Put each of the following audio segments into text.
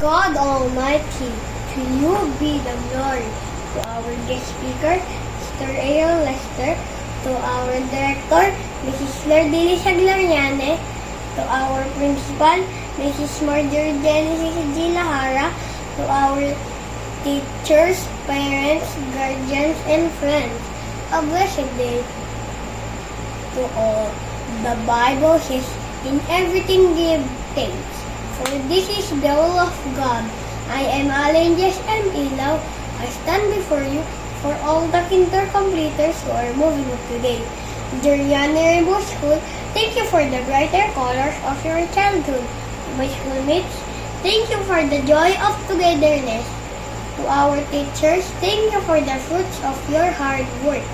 God Almighty, to you be the glory. To our guest speaker, Mr. A.L. Lester, to our director, Mrs. Lordilisa Gloriane, to our principal, Mrs. Marjorie Genesis G. Lahara, to our teachers, parents, guardians, and friends. A blessed day to all. The Bible says, in everything give thanks, for this is the will of God. I am Alenjes M. Ilaw. I stand before you for all the kinder completers who are moving up today. Juliana Rainbow School, thank you for the brighter colors of your childhood. My schoolmates, thank you for the joy of togetherness. To our teachers, thank you for the fruits of your hard work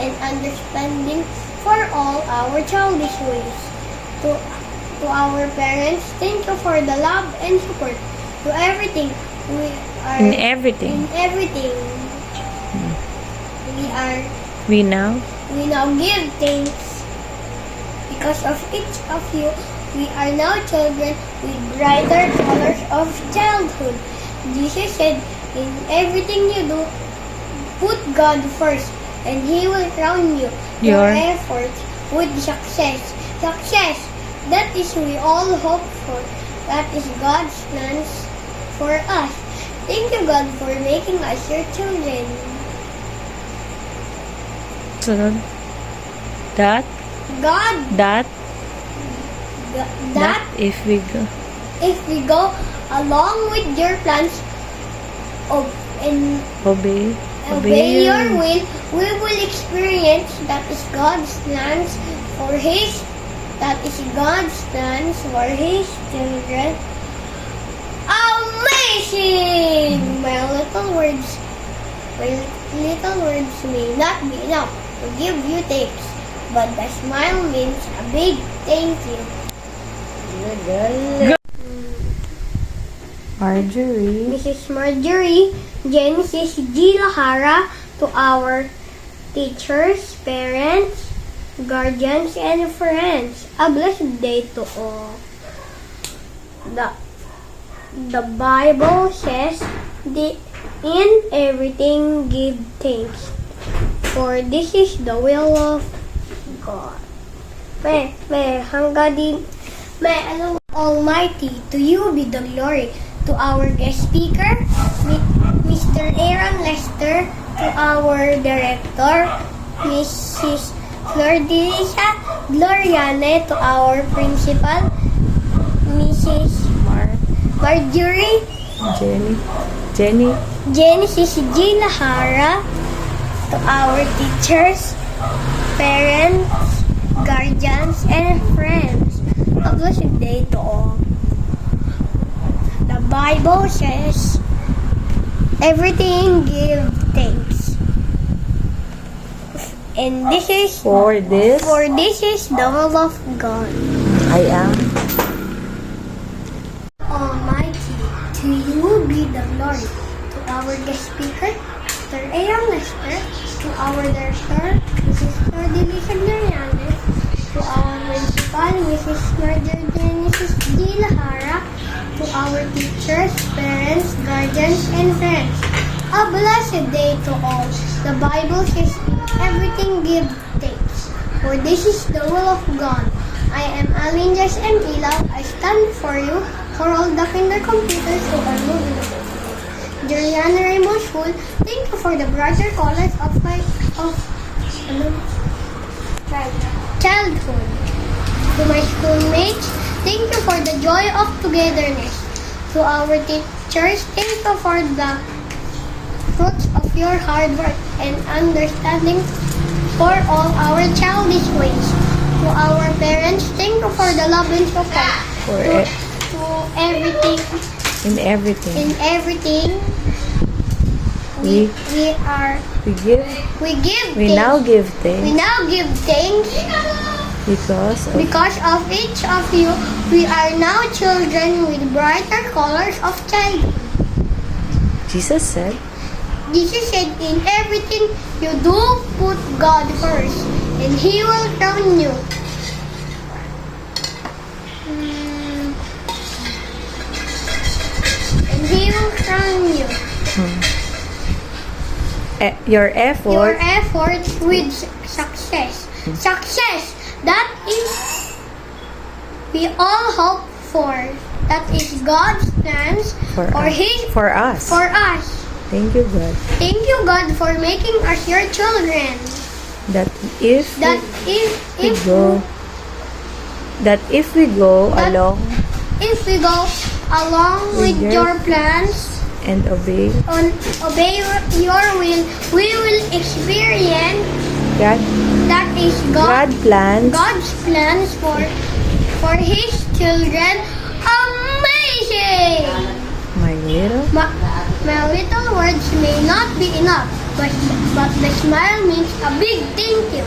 and understanding for all our childish ways. To our parents, thank you for the love and support. To everything, In everything. We now give thanks. Because of each of you, we are now children with brighter colors of childhood. Jesus said, in everything you do, put God first, and He will crown you your efforts with success. Success, that is we all hope for. That is God's plans for us. Thank you, God, for making us your children. sunod. That if we go along with your plans and obey your will, we will experience that is God's plans for His children. Amazing! My little words may not be enough to give you thanks, but the smile means a big thank you. Marjorie. Mrs. Marjorie Genesis G. Lahara, to our teachers, parents, guardians, and friends. A blessed day to all. The Bible says, in everything give thanks, for this is the will of God. Almighty, to you be the glory. To our guest speaker, Mr. Aaron Lester, to our director, Mrs. Lordilisa Gloriane, to our principal, Mrs. Marjorie Genesis G. Lahara, to our teachers, parents, guardians, and friends. A blessed day to all. The Bible says, everything give thanks. And this is For this is the will of God. I am Almighty, to you be the glory. To our guest speaker, Mr. Aaron Lester, to our director, Mrs. Lordilisa Gloriane, to our principal, Mrs. Marjorie Genesis G. Lahara, to our teachers, parents, guardians, and friends. A blessed day to all. The Bible says, everything give thanks, for this is the will of God. I am Alenjes M. Ilaw. I stand for you for all the kinder computers who are moving away. Juliana Rainbow School, thank you for the brighter colors of my childhood. To my schoolmates, thank you for the joy of togetherness. To our teachers, thank you for the fruits of your hard work and understanding for all our childish ways. To our parents, thank you for the love and support. In everything, we now give thanks. Because of each of you, we are now children with brighter colors of childhood. Jesus said, in everything you do, put God first, and He will crown you. on you. Your Your effort effort with success. Success, that is we all hope for. That is God's plans for for us. His For us. for us. Thank you, God. Thank you, God, for making us your children. That if That we if go, that if we go That- along if we go along With with your- your plans and obey and obey your will, we will experience God, that is God plans God's plans for His children. Amazing! my little My little words may not be enough, but the smile means a big thank you.